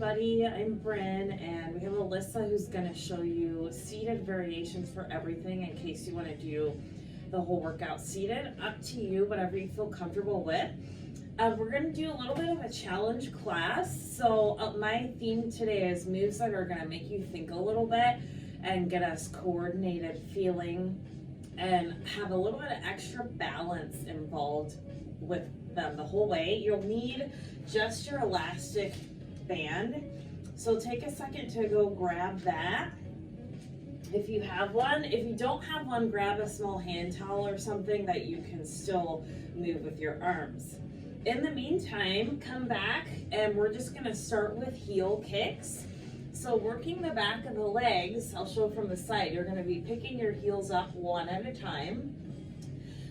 everybody, I'm Bryn, and we have Alyssa who's going to show you seated variations for everything in case you want to do the whole workout seated. Up to you, whatever you feel comfortable with. We're going to do a little bit of a challenge class. So my theme today is moves that are going to make you think a little bit and get us coordinated feeling and have a little bit of extra balance involved with them the whole way. You'll need just your elastic band. So take a second to go grab that if you have one. If you don't have one, grab a small hand towel or something that you can still move with your arms. In the meantime, come back and we're just going to start with heel kicks. So working the back of the legs, I'll show from the side. You're going to be picking your heels up one at a time.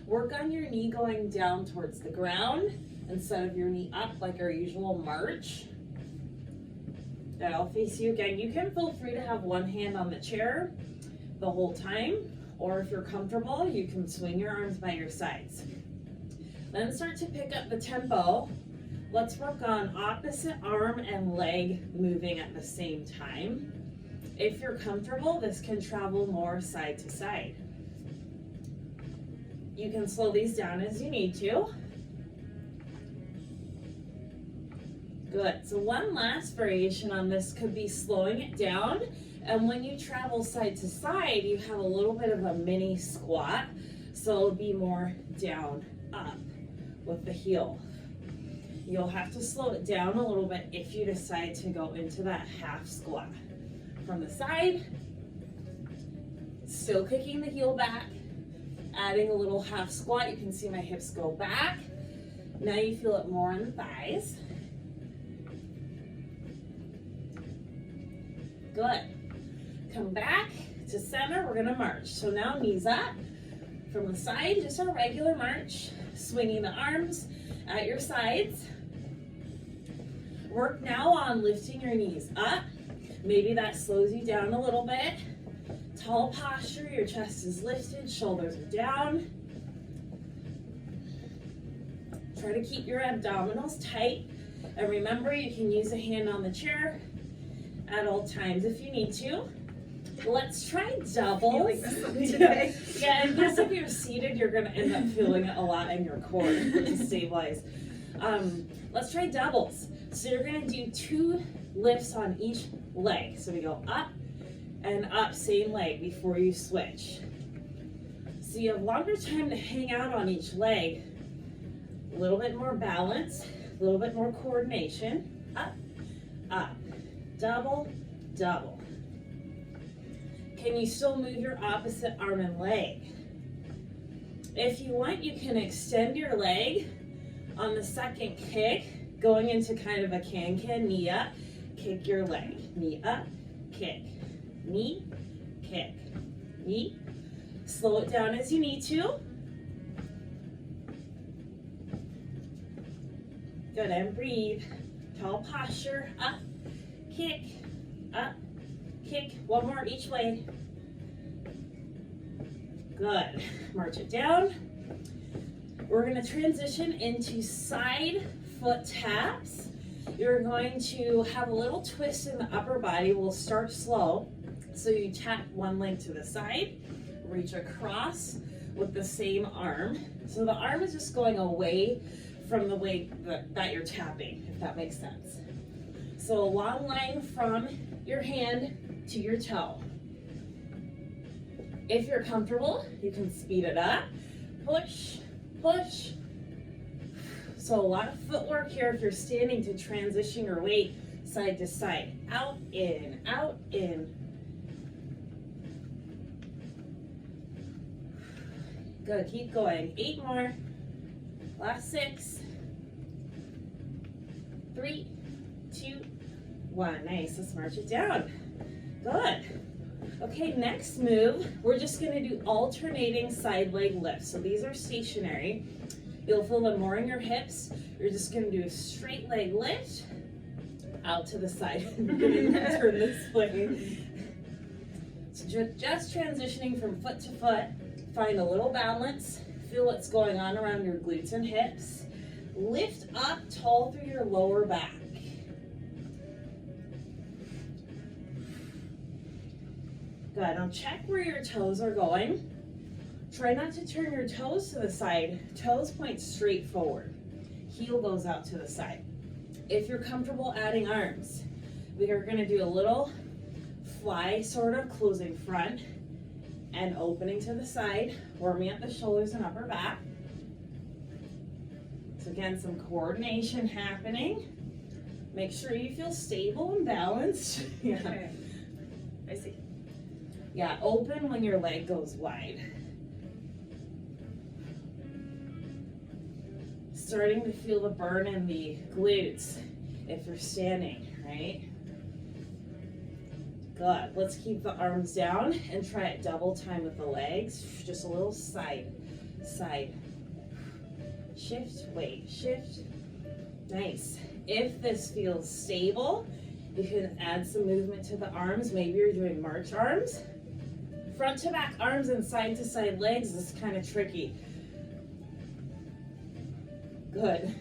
Work on your knee going down towards the ground instead of your knee up like our usual march. That'll face you again. You can feel free to have one hand on the chair the whole time, or if you're comfortable, you can swing your arms by your sides. Then start to pick up the tempo. Let's work on opposite arm and leg moving at the same time. If you're comfortable, this can travel more side to side. You can slow these down as you need to. Good. So one last variation on this could be slowing it down. And when you travel side to side, you have a little bit of a mini squat. So it'll be more down, up with the heel. You'll have to slow it down a little bit if you decide to go into that half squat. From the side, still kicking the heel back, adding a little half squat. You can see my hips go back. Now you feel it more in the thighs. Good. Come back to center. We're going to march. So now knees up. From the side, just a regular march. Swinging the arms at your sides. Work now on lifting your knees up. Maybe that slows you down a little bit. Tall posture, your chest is lifted, shoulders are down. Try to keep your abdominals tight. And remember, you can use a hand on the chair at all times if you need to. Let's try doubles. Yeah, and plus if you're seated, you're going to end up feeling it a lot in your core to stabilize. Let's try doubles. So you're going to do 2 lifts on each leg. So we go up and up, same leg before you switch. So you have longer time to hang out on each leg. A little bit more balance, a little bit more coordination. Up, up, double, double. Can you still move your opposite arm and leg? If you want, you can extend your leg on the second kick, going into kind of a can-can, knee up, kick your leg. Knee up, kick, knee, kick, knee. Slow it down as you need to. Good, and breathe. Tall posture, up, kick, up, kick. One more each way. Good. March it down. We're going to transition into side foot taps. You're going to have a little twist in the upper body. We'll start slow. So you tap one leg to the side, reach across with the same arm. So the arm is just going away from the way that you're tapping, if that makes sense. So a long line from your hand to your toe. If you're comfortable, you can speed it up. Push, push. So a lot of footwork here if you're standing to transition your weight side to side. Out, in, out, in. Good, keep going. 8 more. Last 6. 3, 2, 1. Nice, let's march it down. Good. Okay, next move, we're just gonna do alternating side leg lifts. So these are stationary. You'll feel them more in your hips. You're just gonna do a straight leg lift out to the side. I'm gonna turn this way. So just transitioning from foot to foot. Find a little balance. Feel what's going on around your glutes and hips. Lift up tall through your lower back. Good. Now check where your toes are going. Try not to turn your toes to the side. Toes point straight forward. Heel goes out to the side. If you're comfortable adding arms, we are going to do a little fly, sort of closing front and opening to the side, warming up the shoulders and upper back. So again, some coordination happening. Make sure you feel stable and balanced. Yeah. Okay. I see. Yeah, open when your leg goes wide. Starting to feel the burn in the glutes if you're standing, right? Good. Let's keep the arms down and try it double time with the legs. Just a little side, side. Shift, wait, shift. Nice. If this feels stable, you can add some movement to the arms. Maybe you're doing march arms. Front to back arms and side to side legs is kind of tricky. Good.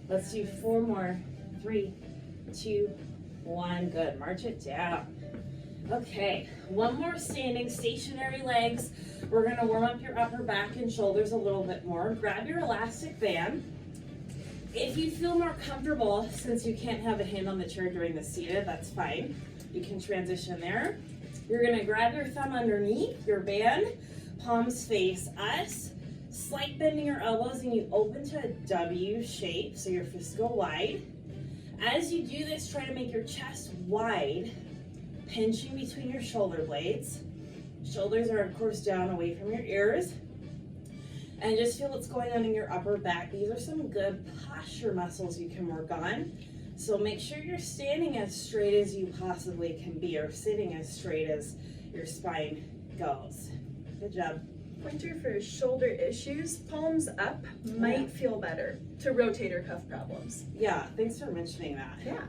Let's do 4 more. 3, 2, 1. Good. March it down. Okay, 1 more standing, stationary legs. We're gonna warm up your upper back and shoulders a little bit more. Grab your elastic band. If you feel more comfortable, since you can't have a hand on the chair during the seated, that's fine. You can transition there. You're gonna grab your thumb underneath your band, palms face us, slight bend in your elbows, and you open to a W shape, so your fists go wide. As you do this, try to make your chest wide, pinching between your shoulder blades. Shoulders are of course down away from your ears. And just feel what's going on in your upper back. These are some good posture muscles you can work on. So make sure you're standing as straight as you possibly can be, or sitting as straight as your spine goes. Good job. Pointer for shoulder issues, palms up might feel better to rotator cuff problems. Yeah, thanks for mentioning that. Yeah.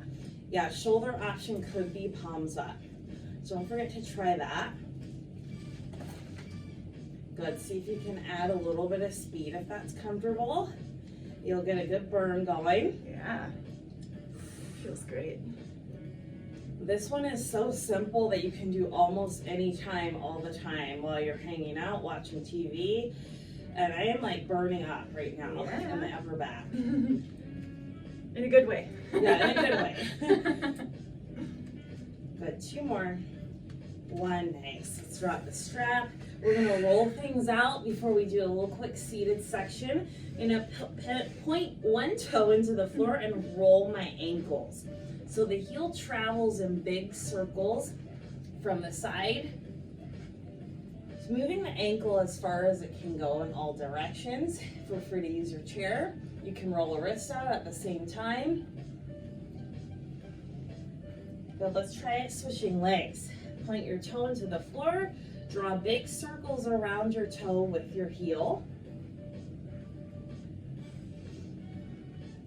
Yeah, shoulder option could be palms up. So don't forget to try that. Good, see if you can add a little bit of speed if that's comfortable. You'll get a good burn going. Yeah, feels great. This one is so simple that you can do almost any time, all the time, while you're hanging out, watching TV. And I am like burning up right now in the upper back. In a good way. Yeah, in a good way. Good, 2 more. 1, nice. Let's drop the strap. We're gonna roll things out before we do a little quick seated section. I'm gonna point 1 toe into the floor and roll my ankles. So the heel travels in big circles from the side. Just moving the ankle as far as it can go in all directions. Feel free to use your chair. You can roll a wrist out at the same time. But let's try it switching legs. Point your toe into the floor. Draw big circles around your toe with your heel.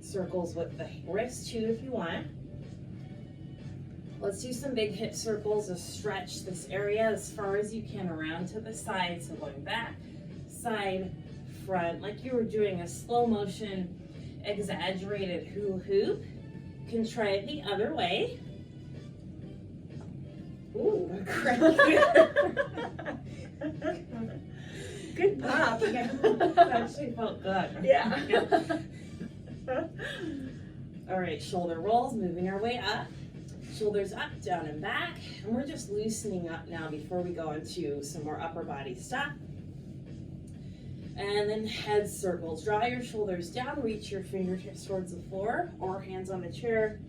Circles with the wrist too if you want. Let's do some big hip circles to stretch this area as far as you can around to the side. So going back, side, front, like you were doing a slow motion, exaggerated hula hoop. You can try it the other way. Ooh, good pop. Yeah, that actually felt good. Yeah. All right, shoulder rolls, moving our way up. Shoulders up, down and back. And we're just loosening up now before we go into some more upper body stuff. And then head circles. Draw your shoulders down, reach your fingertips towards the floor or hands on the chair.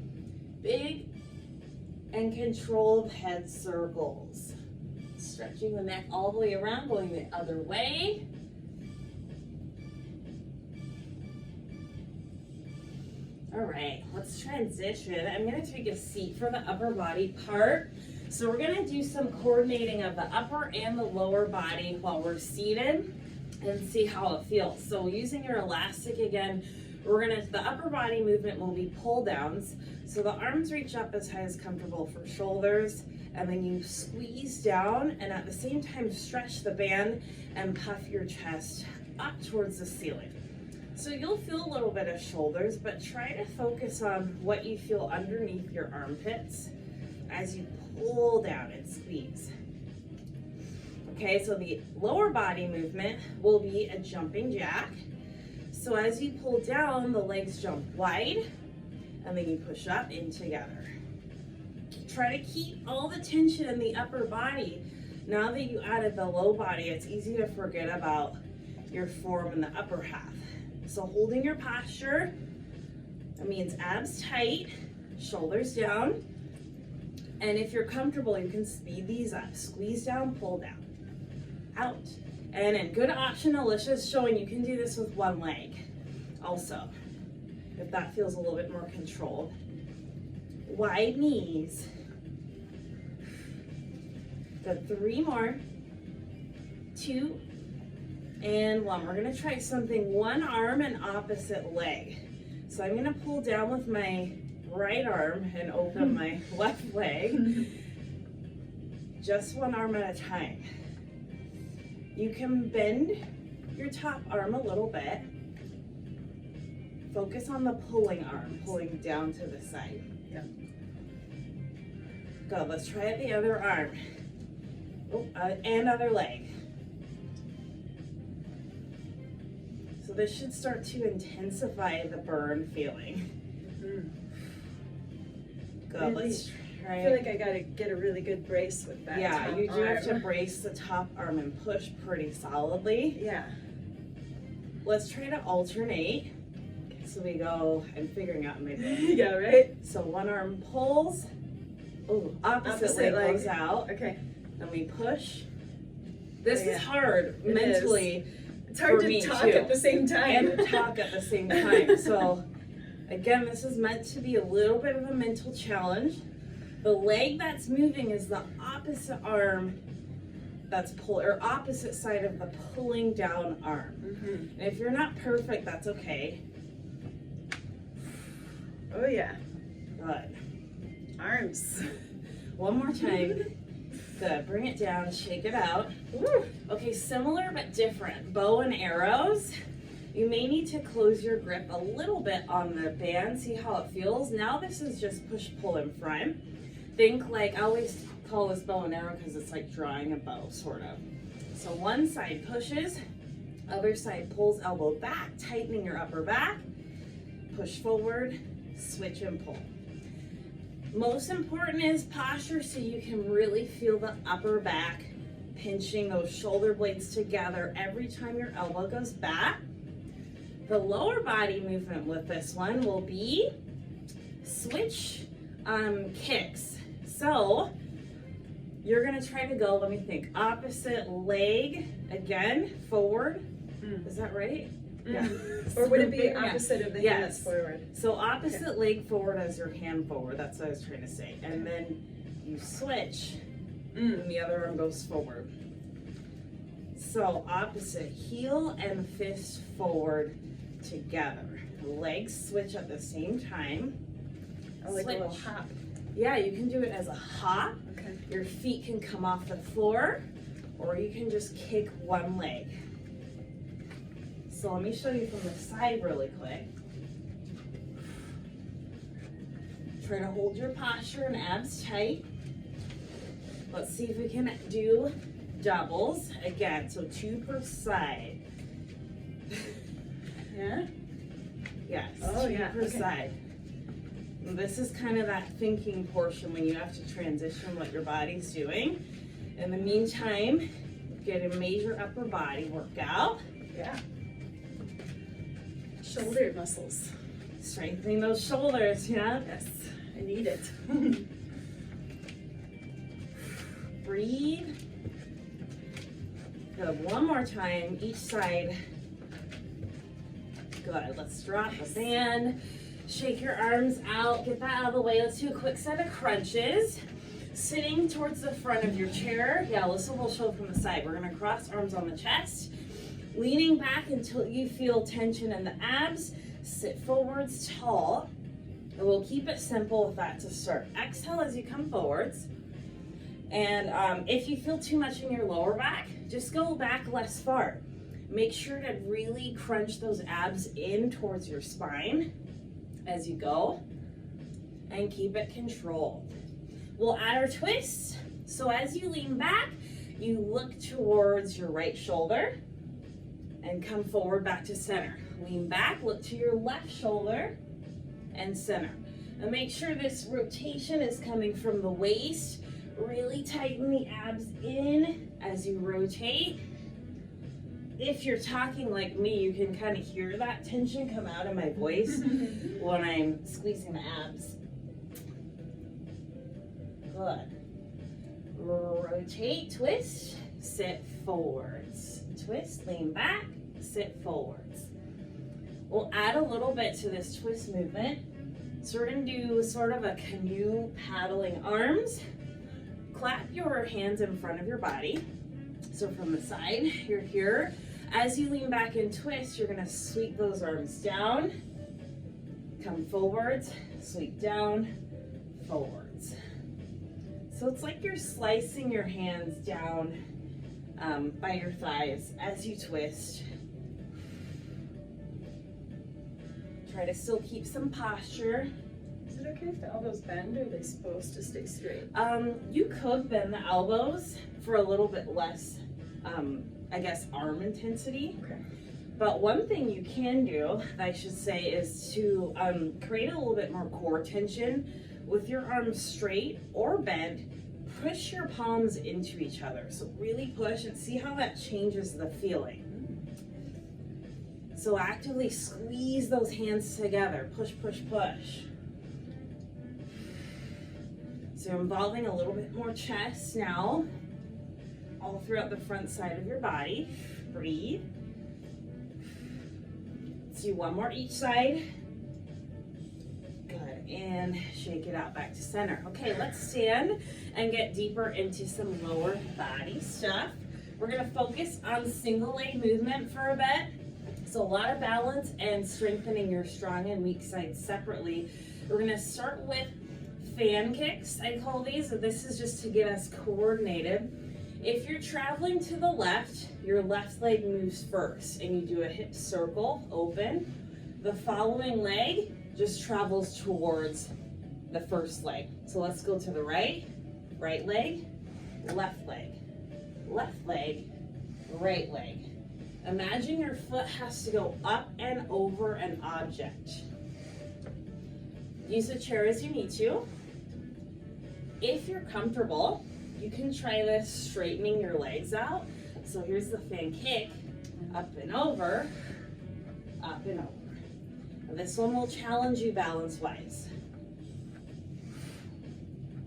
Big and controlled head circles. Stretching the neck all the way around, going the other way. All right, let's transition. I'm gonna take a seat for the upper body part. So we're gonna do some coordinating of the upper and the lower body while we're seated and see how it feels. So using your elastic again, the upper body movement will be pull downs. So the arms reach up as high as comfortable for shoulders, and then you squeeze down and at the same time stretch the band and puff your chest up towards the ceiling. So you'll feel a little bit of shoulders, but try to focus on what you feel underneath your armpits as you pull down and squeeze. Okay, so the lower body movement will be a jumping jack. So as you pull down, the legs jump wide, and then you push up in together. Try to keep all the tension in the upper body. Now that you added the low body, it's easy to forget about your form in the upper half. So holding your posture, that means abs tight, shoulders down. And if you're comfortable, you can speed these up. Squeeze down, pull down, out. And a good option, Alicia's showing you can do this with one leg also, if that feels a little bit more controlled. Wide knees. Good, 3 more, 2, and 1. We're gonna try something one arm and opposite leg. So I'm gonna pull down with my right arm and open my left leg. Just one arm at a time. You can bend your top arm a little bit. Focus on the pulling arm, pulling down to the side. Yeah. Good, let's try it the other arm. Oh, and other leg. So this should start to intensify the burn feeling. Good, Really? let's try I feel it. like I gotta get a really good brace with that. Yeah, top you do have to arm. brace the top arm and push pretty solidly. Yeah. Let's try to alternate. So we go, I'm figuring out my brain. Yeah, right? So one arm pulls. Oh, opposite Opposite leg leg. goes out. Okay. Then we push. This Oh, is yeah. hard It mentally It's hard For to me talk too. at the same time. and talk at the same time. So again, this is meant to be a little bit of a mental challenge. The leg that's moving is the opposite arm that's or opposite side of the pulling down arm. Mhm. And if you're not perfect, that's okay. Oh yeah. Good. Arms. One more time. Good. Bring it down, shake it out. Woo. Okay, similar but different. Bow and arrows. You may need to close your grip a little bit on the band, see how it feels. Now this is just push-pull in front. Think like, I always call this bow and arrow because it's like drawing a bow, sort of. So one side pushes, other side pulls, elbow back, tightening your upper back. Push forward, switch and pull. Most important is posture, so you can really feel the upper back pinching those shoulder blades together every time your elbow goes back. The lower body movement with this one will be switch kicks. So you're gonna try to go, let me think, opposite leg again, forward. Is that right? Yeah. Or would it be Yeah. opposite of the Yes. hand that's forward? So opposite leg forward as your hand forward. That's what I was trying to say. And then you switch and the other arm goes forward. So opposite heel and fist forward together. Legs switch at the same time. Oh, like a little Switch. hop. Yeah, you can do it as a hop. Okay. Your feet can come off the floor, or you can just kick one leg. So let me show you from the side really quick. Try to hold your posture and abs tight. Let's see if we can do doubles. Again, so 2 per side. Yeah? Yes, Oh, 2 yeah, per okay. side. And this is kind of that thinking portion when you have to transition what your body's doing. In the meantime, get a major upper body workout. Yeah. Shoulder muscles. Strengthening those shoulders, yeah? Yes, I need it. Breathe. Good, one more time, each side. Good, let's drop the band. Shake your arms out, get that out of the way. Let's do a quick set of crunches. Sitting towards the front of your chair. Yeah, Alyssa will show from the side. We're gonna cross arms on the chest. Leaning back until you feel tension in the abs. Sit forwards tall. And we'll keep it simple with that to start. Exhale as you come forwards. And if you feel too much in your lower back, just go back less far. Make sure to really crunch those abs in towards your spine as you go, and keep it controlled. We'll add our twists. So as you lean back, You look towards your right shoulder and come forward back to center. Lean back, look to your left shoulder and center. And make sure this rotation is coming from the waist. Really tighten the abs in as you rotate. If you're talking like me, you can kind of hear that tension come out of my voice when I'm squeezing the abs. Good. Rotate, twist, sit forwards. Twist, lean back, sit forwards. We'll add a little bit to this twist movement. So we're gonna do sort of a canoe paddling arms. Clap your hands in front of your body. So from the side, you're here. As you lean back and twist, you're gonna sweep those arms down, come forwards, sweep down, forwards. So it's like you're slicing your hands down by your thighs as you twist. Try to still keep some posture. Is it okay if the elbows bend, or are they supposed to stay straight? You could bend the elbows for a little bit less, I guess, arm intensity. Okay. But one thing you can do, I should say, is to create a little bit more core tension with your arms straight or bent. Push your palms into each other. So really push and see how that changes the feeling. So actively squeeze those hands together. Push, push, push. So you're involving a little bit more chest now, all throughout the front side of your body. Breathe. Let's do one more each side. Good, and shake it out back to center. Okay, let's stand and get deeper into some lower body stuff. We're gonna focus on single leg movement for a bit. So a lot of balance and strengthening your strong and weak sides separately. We're gonna start with fan kicks, I call these. This is just to get us coordinated. If you're traveling to the left, your left leg moves first and you do a hip circle, open. The following leg just travels towards the first leg. So let's go to the right, right leg, left leg, left leg, right leg. Imagine your foot has to go up and over an object. Use a chair as you need to. If you're comfortable, you can try this straightening your legs out. So here's the fan kick, up and over, up and over. And this one will challenge you balance-wise.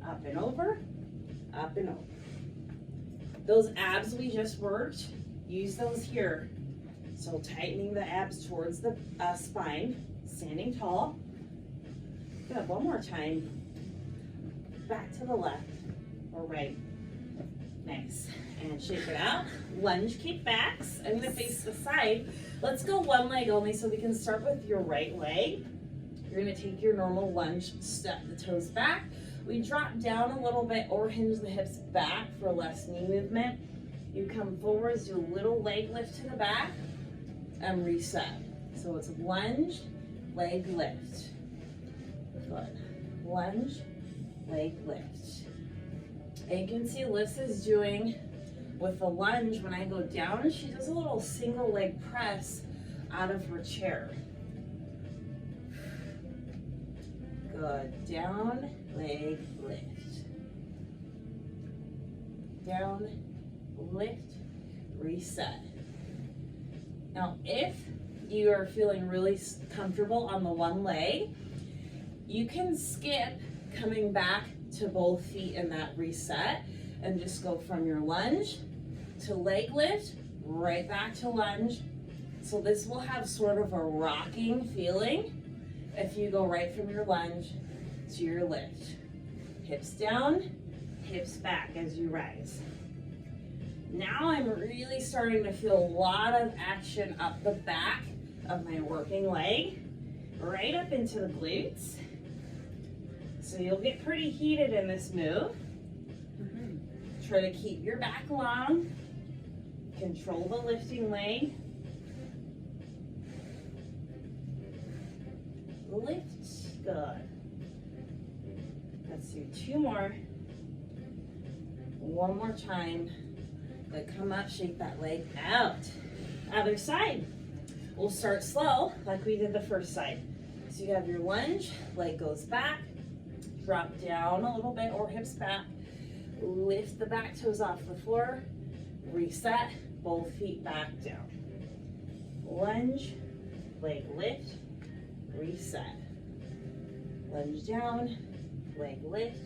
Up and over, up and over. Those abs we just worked, use those here. So tightening the abs towards the spine, standing tall. Good, one more time. Back to the left or right. Nice. And shake it out. Lunge kickbacks. I'm gonna face the side. Let's go one leg only, so we can start with your right leg. You're gonna take your normal lunge, step the toes back. We drop down a little bit or hinge the hips back for less knee movement. You come forwards, do a little leg lift to the back, and reset. So it's lunge, leg lift. Good. Lunge, leg lift. And you can see Alyssa's doing with the lunge, when I go down, she does a little single leg press out of her chair. Good. Down, leg lift. Down, lift, reset. Now, if you are feeling really comfortable on the one leg, you can skip coming back to both feet in that reset and just go from your lunge to leg lift, right back to lunge. So this will have sort of a rocking feeling if you go right from your lunge to your lift. Hips down, hips back as you rise. Now I'm really starting to feel a lot of action up the back of my working leg, right up into the glutes. So you'll get pretty heated in this move. Try to keep your back long. Control the lifting leg. Lift, good. Let's do two more. One more time. Good, come up, shake that leg out. Other side. We'll start slow, like we did the first side. So you have your lunge, leg goes back, drop down a little bit or hips back, lift the back toes off the floor, reset, both feet back down. Lunge, leg lift, reset. Lunge down, leg lift,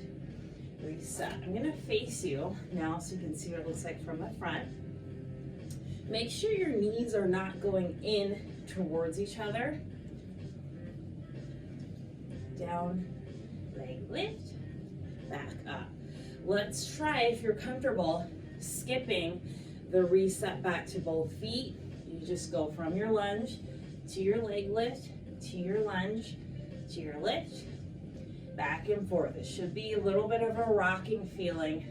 reset. I'm gonna face you now so you can see what it looks like from the front. Make sure your knees are not going in towards each other. Down, leg lift, back up. Let's try, if you're comfortable, skipping the reset back to both feet. You just go from your lunge to your leg lift, to your lunge, to your lift, back and forth. It should be a little bit of a rocking feeling.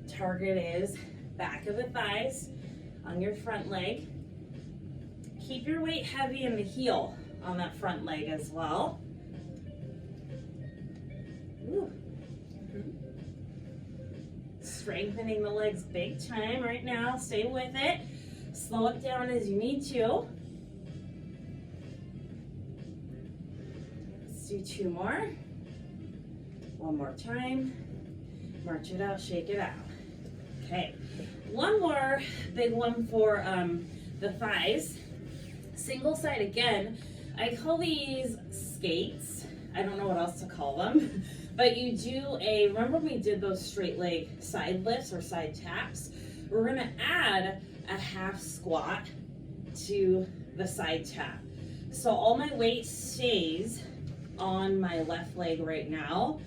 Target is back of the thighs on your front leg. Keep your weight heavy in the heel on that front leg as well. Ooh. Strengthening the legs big time right now. Stay with it. Slow it down as you need to. Let's do 2 more. 1 more time. March it out, shake it out. Okay. 1 more big one for the thighs. Single side again. I call these skates. I don't know what else to call them. But you do remember we did those straight leg side lifts or side taps? We're gonna add a half squat to the side tap. So all my weight stays on my left leg right now.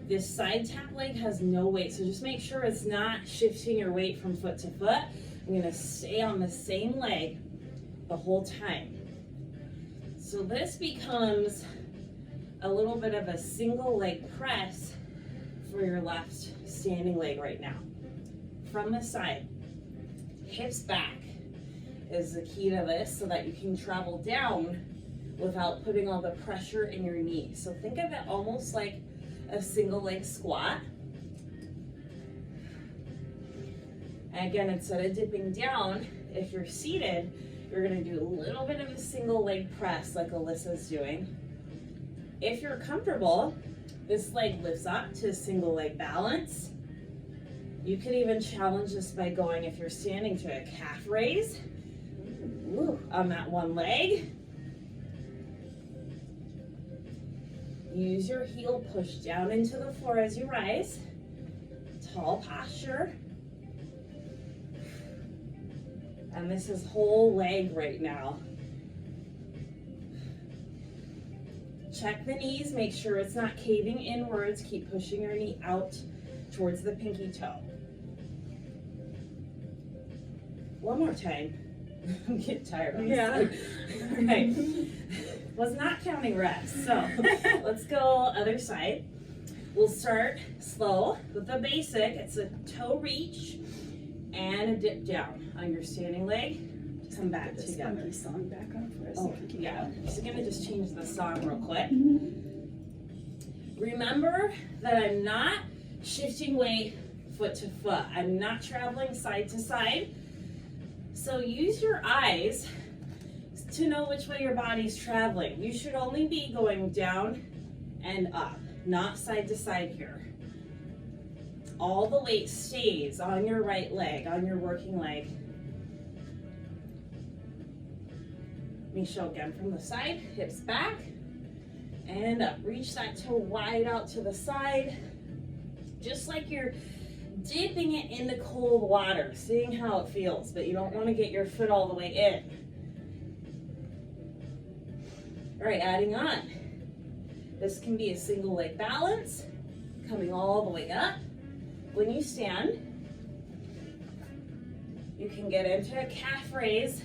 This side tap leg has no weight, so just make sure it's not shifting your weight from foot to foot. I'm gonna stay on the same leg the whole time. So this becomes a little bit of a single leg press for your left standing leg right now. From the side, hips back is the key to this so that you can travel down without putting all the pressure in your knee. So think of it almost like a single leg squat. And again, instead of dipping down, if you're seated, you're gonna do a little bit of a single leg press like Alyssa's doing. If you're comfortable, this leg lifts up to a single leg balance. You could even challenge this by going, if you're standing, to a calf raise. Ooh, on that one leg. Use your heel, push down into the floor as you rise. Tall posture. And this is whole leg right now. Check the knees, make sure it's not caving inwards. Keep pushing your knee out towards the pinky toe. 1 more time. I'm getting tired on this. All right. Was not counting reps. So let's go other side. We'll start slow with the basic. It's a toe reach and a dip down on your standing leg. Come back This together. funky song back on for us. Oh, if we can yeah. get So I'm gonna just change the song real quick. Remember that I'm not shifting weight foot to foot. I'm not traveling side to side. So use your eyes to know which way your body's traveling. You should only be going down and up, not side to side here. All the weight stays on your right leg, on your working leg. Let me show again from the side, hips back and up. Reach that toe wide out to the side, just like you're dipping it in the cold water, seeing how it feels, but you don't want to get your foot all the way in. All right, adding on. This can be a single leg balance, coming all the way up. When you stand, you can get into a calf raise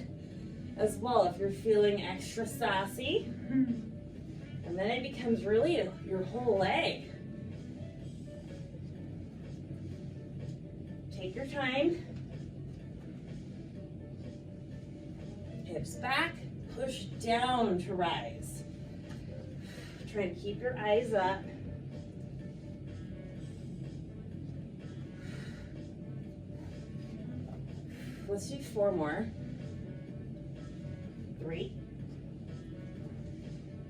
as well if you're feeling extra sassy. And then it becomes really your whole leg. Take your time. Hips back, push down to rise. Try to keep your eyes up. Let's do 4 more. 3,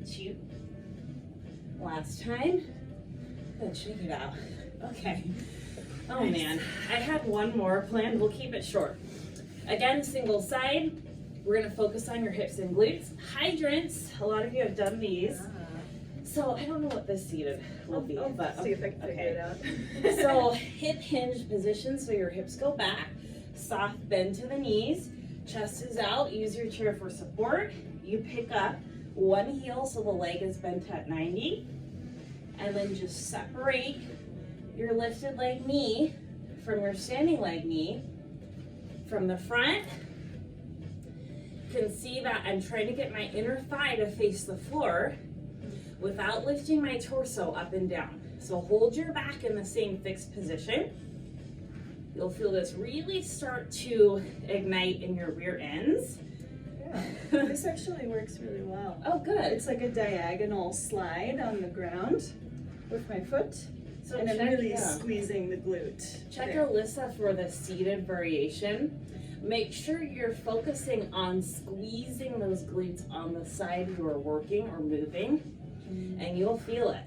2, last time. Good, shake it out. Okay. Oh man, I had one more planned. We'll keep it short. Again, single side. We're gonna focus on your hips and glutes. Hydrants, a lot of you have done these. So I don't know what this seated will be, but see if I can figure it out. So hip hinge position, so your hips go back. Soft bend to the knees. Chest is out. Use your chair for support. You pick up one heel so the leg is bent at 90. And then just separate your lifted leg knee from your standing leg knee. From the front, you can see that I'm trying to get my inner thigh to face the floor without lifting my torso up and down. So hold your back in the same fixed position. You'll feel this really start to ignite in your rear ends. Yeah, this actually works really well. Oh, good. It's like a diagonal slide on the ground with my foot. So and I'm check, really yeah. squeezing the glute. Check there. Alyssa for the seated variation. Make sure you're focusing on squeezing those glutes on the side you are working or moving, and you'll feel it.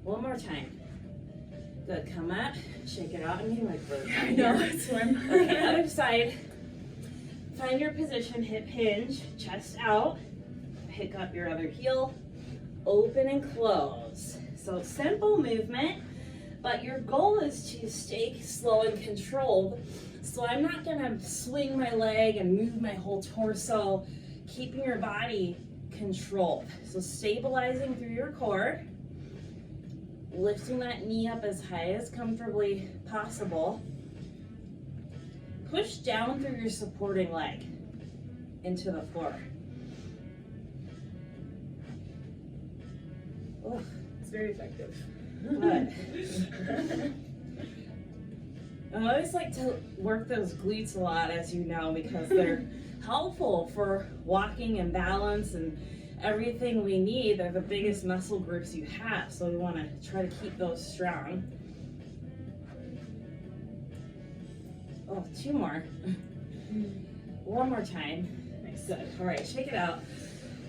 One more time. Good, come up, shake it out. I'm getting like really I know, it's warm. Okay, other side. Find your position, hip hinge, chest out. Pick up your other heel, open and close. So simple movement, but your goal is to stay slow and controlled. So I'm not gonna swing my leg and move my whole torso, keeping your body controlled. So stabilizing through your core, lifting that knee up as high as comfortably possible. Push down through your supporting leg into the floor. Oh, It's very effective. good. I always like to work those glutes a lot, as you know, because they're helpful for walking and balance and everything we need. They're the biggest muscle groups you have, so we want to try to keep those strong. Oh, 2 more. One more time. Nice. Good. All right, shake it out.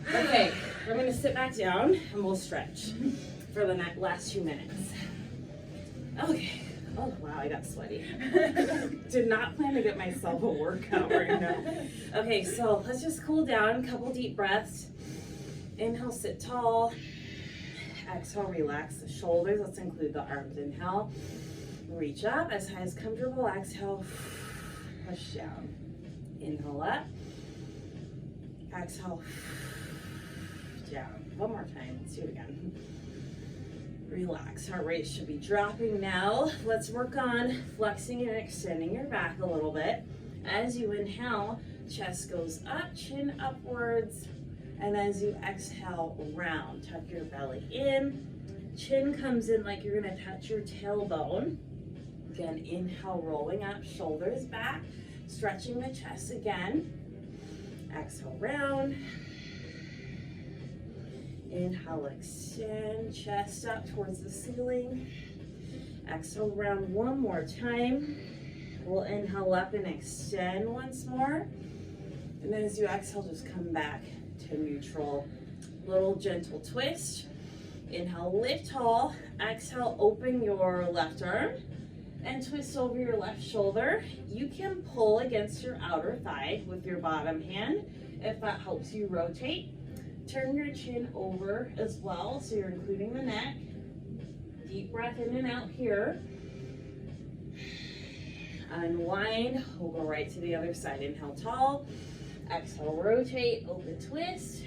Okay, we're going to sit back down and we'll stretch for the last 2 minutes. Okay. Oh, wow, I got sweaty. Did not plan to get myself a workout right now. Okay, so let's just cool down. A couple deep breaths. Inhale, sit tall. Exhale, relax the shoulders. Let's include the arms. Inhale, reach up as high as comfortable. Exhale, push down. Inhale up. Exhale, down. One more time. Let's do it again. Relax. Heart rate should be dropping now. Let's work on flexing and extending your back a little bit. As you inhale, chest goes up, chin upwards. And as you exhale, round. Tuck your belly in. Chin comes in like you're gonna touch your tailbone. Again, inhale, rolling up, shoulders back, stretching the chest again. Exhale, round. Inhale, extend, chest up towards the ceiling. Exhale, round one more time. We'll inhale up and extend once more. And then as you exhale, just come back to neutral. Little gentle twist. Inhale, lift tall. Exhale, open your left arm and twist over your left shoulder. You can pull against your outer thigh with your bottom hand if that helps you rotate. Turn your chin over as well, so you're including the neck. Deep breath in and out here. Unwind. We'll go right to the other side. Inhale, tall. Exhale, rotate, open twist.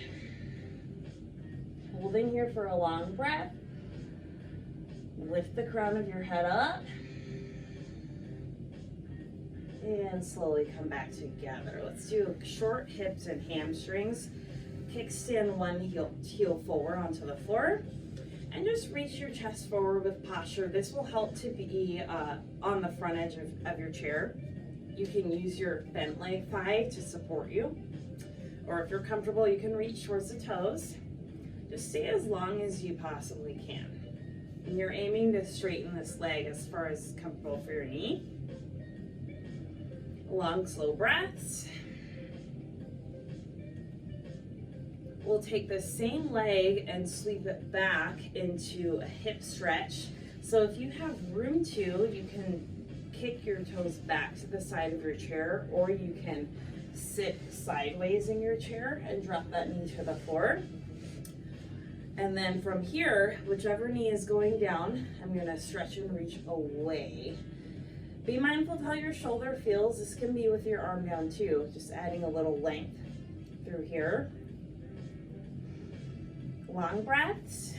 Holding here for a long breath. Lift the crown of your head up. And slowly come back together. Let's do short hips and hamstrings. Kickstand one heel forward onto the floor. And just reach your chest forward with posture. This will help to be on the front edge of your chair. You can use your bent leg thigh to support you. Or if you're comfortable, you can reach towards the toes. Just stay as long as you possibly can. And you're aiming to straighten this leg as far as comfortable for your knee. Long, slow breaths. We'll take the same leg and sweep it back into a hip stretch. So if you have room to, you can kick your toes back to the side of your chair, or you can sit sideways in your chair and drop that knee to the floor. And then from here, whichever knee is going down, I'm gonna stretch and reach away. Be mindful of how your shoulder feels. This can be with your arm down too, just adding a little length through here. Long breaths.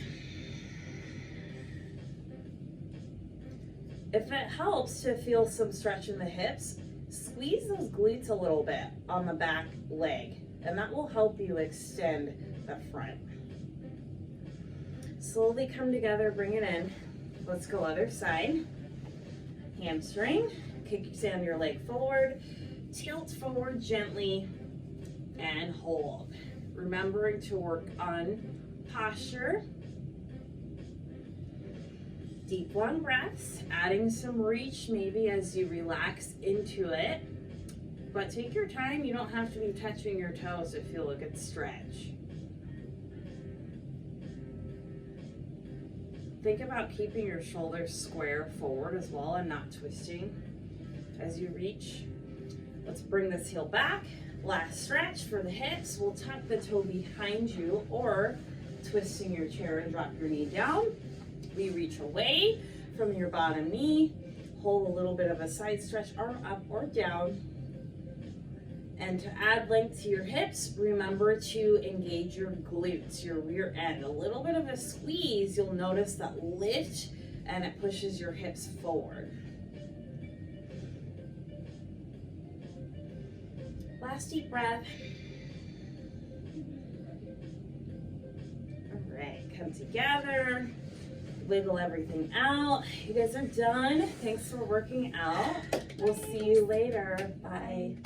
If it helps to feel some stretch in the hips, squeeze those glutes a little bit on the back leg, and that will help you extend the front. Slowly come together, bring it in. Let's go other side. Hamstring, extend your leg forward, tilt forward gently, and hold. Remembering to work on posture. Deep long breaths, adding some reach maybe as you relax into it. But take your time, you don't have to be touching your toes to feel a good stretch. Think about keeping your shoulders square forward as well and not twisting as you reach. Let's bring this heel back. Last stretch for the hips. We'll tuck the toe behind you, or twisting your chair and drop your knee down. We reach away from your bottom knee. Hold a little bit of a side stretch, arm up or down. And to add length to your hips, remember to engage your glutes, your rear end. A little bit of a squeeze, you'll notice that lift, and it pushes your hips forward. Last deep breath. All right, come together. Wiggle everything out. You guys are done. Thanks for working out. We'll see you later. Bye.